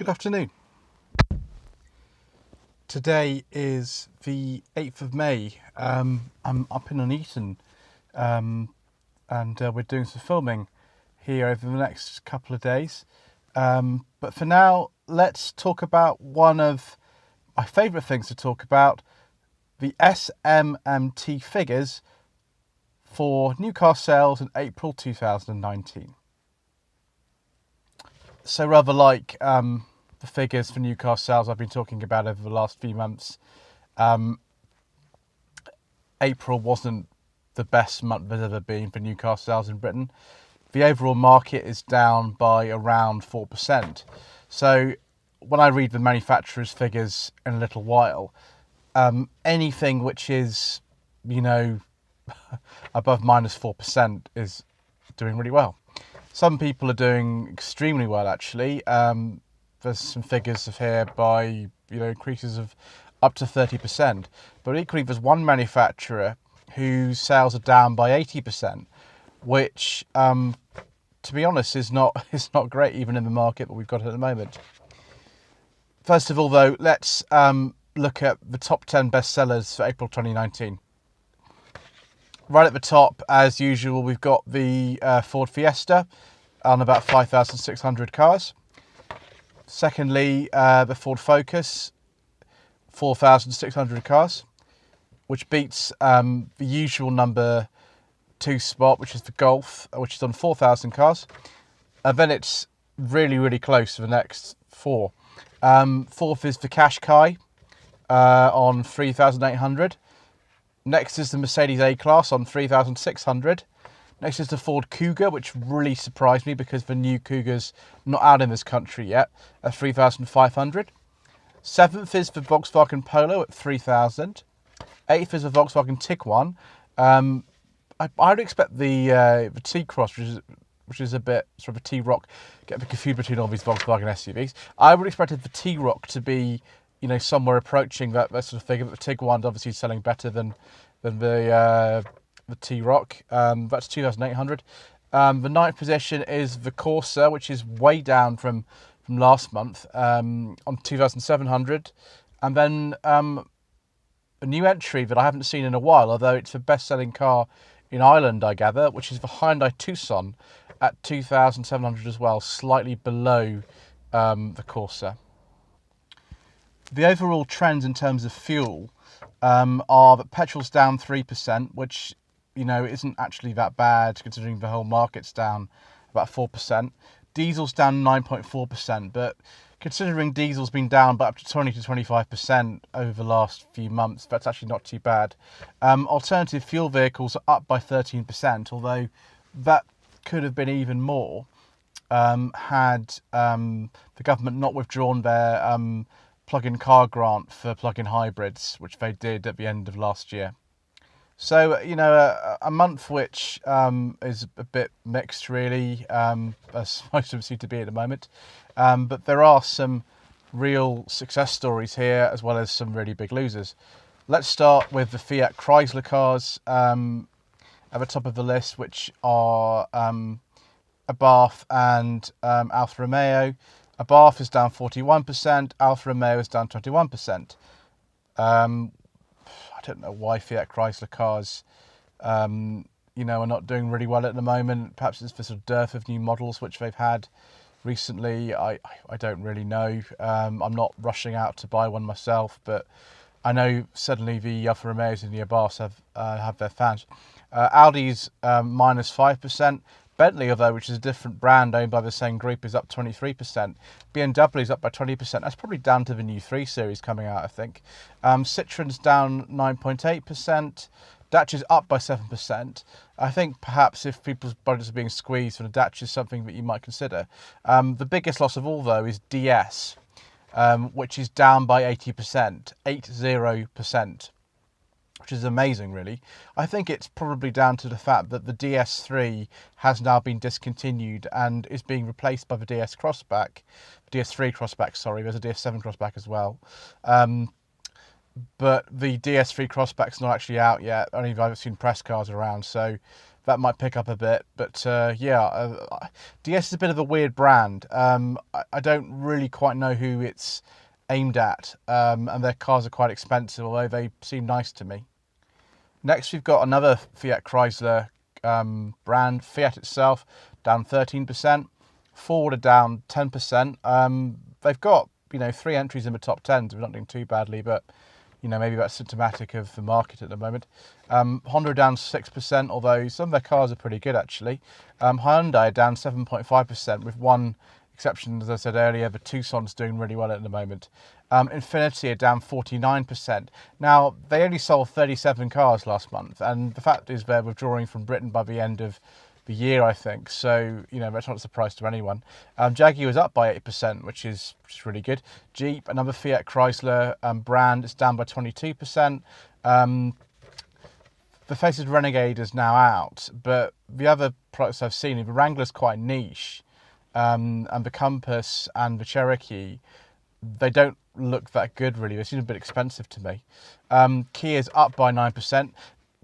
Good afternoon. Today is the 8th of May. I'm up in Nuneaton and we're doing some filming here over the next couple of days. But for now, let's talk about one of my favourite things to talk about, the SMMT figures for new car sales in April 2019. So rather like the figures for new car sales I've been talking about over the last few months, April wasn't the best month there's ever been for new car sales in Britain. The overall market is down by around 4%. So when I read the manufacturer's figures in a little while, anything which is, above minus 4% is doing really well. Some people are doing extremely well, actually. There's some figures here by, increases of up to 30%. But equally, there's one manufacturer whose sales are down by 80%, which, to be honest, is not great even in the market that we've got at the moment. First of all, though, let's look at the top 10 bestsellers for April 2019. Right at the top, as usual, we've got the Ford Fiesta on about 5,600 cars. Secondly, the Ford Focus, 4,600 cars, which beats the usual number 2 spot, which is the Golf, which is on 4,000 cars. And then it's really, really close to the next 4. Fourth is the Qashqai on 3,800. Next is the Mercedes A-Class on 3,600. Next is the Ford Kuga, which really surprised me because the new Kuga's not out in this country yet, at 3,500. Seventh is the Volkswagen Polo at 3,000. Eighth is the Volkswagen Tiguan. I would expect the T-Cross, which is a bit sort of a T-Roc, get a bit confused between all these Volkswagen SUVs. I would expect the T-Roc to be, somewhere approaching that sort of figure. But the Tiguan obviously is selling better than the T-Roc. That's 2,800. The ninth position is the Corsa, which is way down from last month, on 2,700. And then a new entry that I haven't seen in a while, although it's the best-selling car in Ireland, I gather, which is the Hyundai Tucson at 2,700 as well, slightly below the Corsa. The overall trends in terms of fuel are that petrol's down 3%, which, isn't actually that bad considering the whole market's down about 4%. Diesel's down 9.4%, but considering diesel's been down by up to 20 to 25% over the last few months, that's actually not too bad. Alternative fuel vehicles are up by 13%, although that could have been even more had the government not withdrawn their plug-in car grant for plug-in hybrids, which they did at the end of last year. So, a month which is a bit mixed, really, as most of them seem to be at the moment. But there are some real success stories here, as well as some really big losers. Let's start with the Fiat Chrysler cars at the top of the list, which are Abarth and Alfa Romeo. Abarth is down 41%, Alfa Romeo is down 21%. I don't know why Fiat Chrysler cars, are not doing really well at the moment. Perhaps it's the sort of dearth of new models which they've had recently. I don't really know. I'm not rushing out to buy one myself, but I know suddenly the Alfa Romeos and the Abarths have their fans. Audi's minus 5%. Bentley, although, which is a different brand owned by the same group, is up 23%. BMW is up by 20%. That's probably down to the new 3 Series coming out, I think. Citroen's down 9.8%. Dacia's up by 7%. I think perhaps if people's budgets are being squeezed for the Dacia is something that you might consider. The biggest loss of all, though, is DS, which is down by 80%, 80%. Which is amazing, really. I think it's probably down to the fact that the DS3 has now been discontinued and is being replaced by the DS Crossback. DS3 Crossback, sorry. There's a DS7 Crossback as well. But the DS3 Crossback's not actually out yet. Only I've seen press cars around. So that might pick up a bit. But DS is a bit of a weird brand. I don't really quite know who it's aimed at, and their cars are quite expensive, although they seem nice to me. Next, we've got another Fiat Chrysler brand. Fiat itself down 13%. Ford are down 10%. They've got 3 entries in the top 10, so we're not doing too badly, but maybe that's symptomatic of the market at the moment. Honda are down 6%, although some of their cars are pretty good actually. Hyundai are down 7.5%, with one exception, as I said earlier, the Tucson's doing really well at the moment. Infiniti are down 49%. Now, they only sold 37 cars last month, and the fact is they're withdrawing from Britain by the end of the year, I think. So, that's not a surprise to anyone. Jaguar was up by 8%, which is really good. Jeep, another Fiat Chrysler brand, is down by 22%. The Faces Renegade is now out, but the other products I've seen, the Wrangler's quite niche, and the Compass and the Cherokee, they don't look that good really. They seem a bit expensive to me. Kia's up by 9%.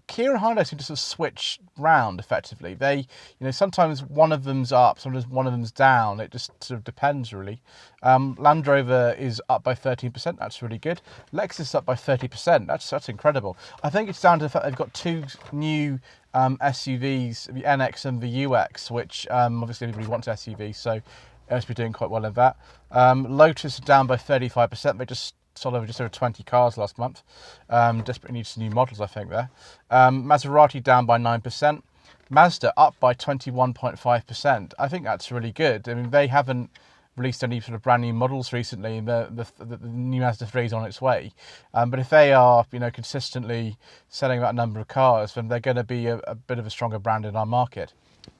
Kia and Hyundai seem to sort of switch round effectively. They, sometimes one of them's up, sometimes one of them's down. It just sort of depends really. Land Rover is up by 13%. That's really good. Lexus up by 30%. That's incredible. I think it's down to the fact they've got 2 new SUVs, the NX and the UX, which obviously everybody wants SUVs, so they must be doing quite well in that. Lotus are down by 35%. They just sold just over 20 cars last month. Desperately needs some new models, I think, there. Maserati down by 9%. Mazda up by 21.5%. I think that's really good. I mean, they haven't released any sort of brand new models recently, and the new Mazda 3 is on its way. But if they are, consistently selling that number of cars, then they're going to be a bit of a stronger brand in our market.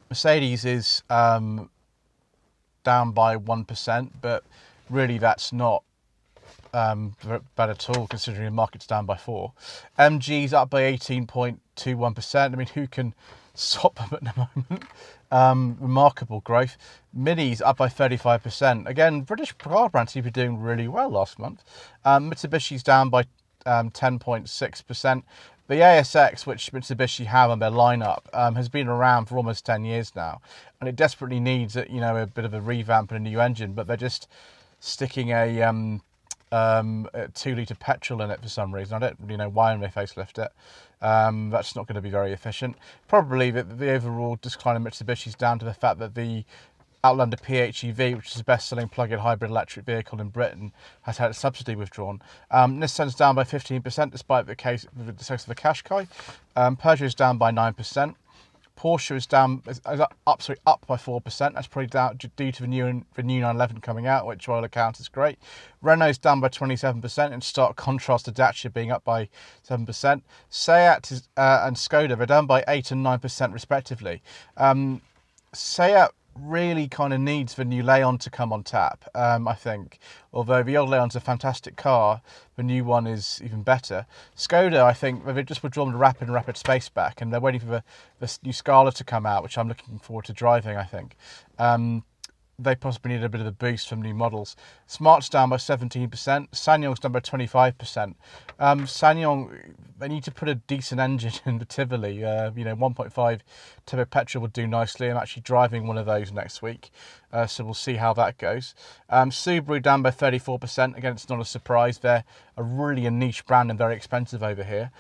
Mercedes is down by 1%, but really that's not bad at all, considering the market's down by 4%. MG's up by 18.21%. I mean, who can stop them at the moment? Remarkable growth. Mini's up by 35%. Again, British car brands seem to be doing really well last month. Mitsubishi's down by 10.6%. The ASX, which Mitsubishi have on their lineup, has been around for almost 10 years now, and it desperately needs a bit of a revamp and a new engine, but they're just sticking a 2-litre petrol in it for some reason. I don't really know why they facelift it. That's not going to be very efficient. Probably the overall decline of Mitsubishi is down to the fact that the Outlander PHEV, which is the best-selling plug-in hybrid electric vehicle in Britain, has had its subsidy withdrawn. Nissan's down by 15%, despite the success of the Qashqai. Peugeot is down by 9%. Porsche is up by 4%. That's probably down due to the new 911 coming out, which by all accounts is great. Renault's down by 27%, in stark contrast to Dacia being up by 7%. Seat and Skoda, they're down by 8% and 9% respectively. Seat really kind of needs the new Leon to come on tap, I think. Although the old Leon's a fantastic car, the new one is even better. Skoda, I think, they've just withdrawn the Rapid Spaceback, and they're waiting for the new Scala to come out, which I'm looking forward to driving, I think. They possibly need a bit of a boost from new models. Smart's down by 17%. SsangYong's down by 25%. SsangYong, they need to put a decent engine in the Tivoli. 1.5 turbo petrol would do nicely. I'm actually driving one of those next week, so we'll see how that goes. Subaru down by 34%. Again, it's not a surprise. They're really a niche brand and very expensive over here.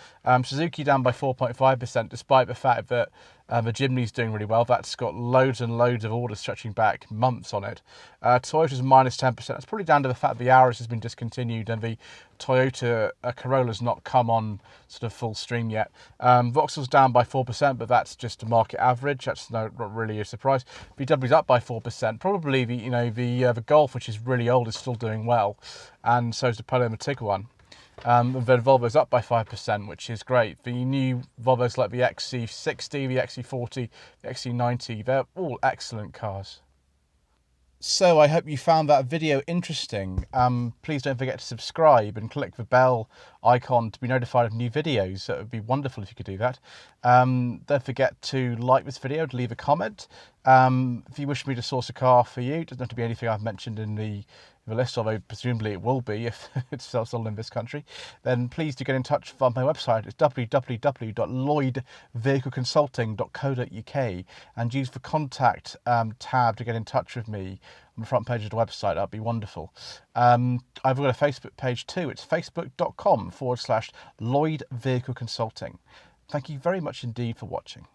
Suzuki down by 4.5%, despite the fact that the Jimny's doing really well. That's got loads and loads of orders stretching back months on it. Toyota's minus 10%. That's probably down to the fact the Yaris has been discontinued and the Toyota Corolla's not come on sort of full stream yet. Vauxhall's down by 4%, but that's just a market average. That's not really a surprise. VW's up by 4%. Probably the Golf, which is really old, is still doing well, and so is the Polo Tiguan. And then Volvo's up by 5%, which is great. The new Volvos like the XC60, the XC40, the XC90, they're all excellent cars. So I hope you found that video interesting. Please don't forget to subscribe and click the bell icon to be notified of new videos. That would be wonderful if you could do that. Don't forget to like this video, to leave a comment. If you wish me to source a car for you, it doesn't have to be anything I've mentioned in the the list, although presumably it will be if it's still sold in this country, then please do get in touch via my website. It's www.lloydvehicleconsulting.co.uk, and use the contact tab to get in touch with me on the front page of the website. That'd be wonderful. I've got a Facebook page too. It's facebook.com/Lloyd Vehicle Consulting. Thank you very much indeed for watching.